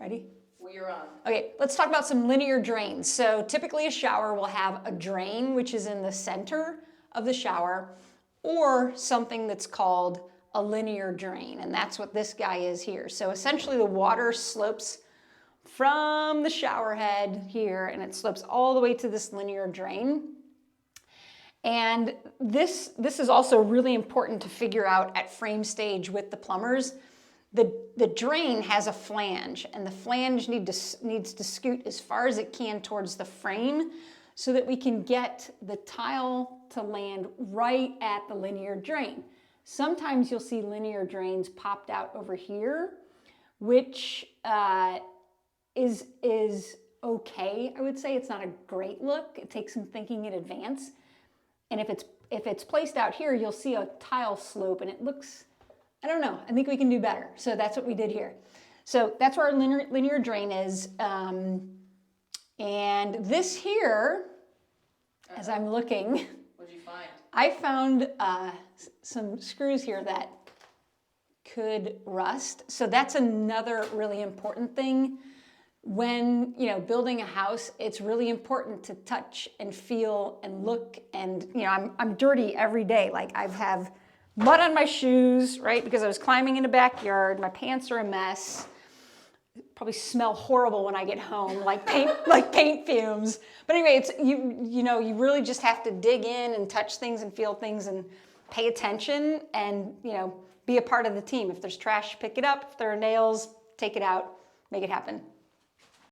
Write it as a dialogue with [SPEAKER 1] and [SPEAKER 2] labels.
[SPEAKER 1] Ready?
[SPEAKER 2] We're on.
[SPEAKER 1] Okay, let's talk about some linear drains. So typically a shower will have a drain, which is in the center of the shower, or something that's called a linear drain, and that's what this guy is here. So essentially the water slopes from the shower head here, and it slopes all the way to this linear drain. And this is also really important to figure out at frame stage with the plumbers. The drain has a flange, and the flange needs to scoot as far as it can towards the frame so that we can get the tile to land right at the linear drain. Sometimes you'll see linear drains popped out over here, which is okay. I would say it's not a great look. It takes some thinking in advance. And if it's placed out here, you'll see a tile slope, and it looks, I don't know, I think we can do better. So that's what we did here. So that's where our linear drain is. And this here, as I'm looking,
[SPEAKER 2] What'd you find?
[SPEAKER 1] I found some screws here that could rust. So that's another really important thing. When, building a house, it's really important to touch and feel and look. And, I'm dirty every day. Like I have mud on my shoes, right? Because I was climbing in the backyard. My pants are a mess. Probably smell horrible when I get home, like paint fumes. But anyway, it's you really just have to dig in and touch things and feel things and pay attention and be a part of the team. If there's trash, pick it up. If there are nails, take it out, make it happen.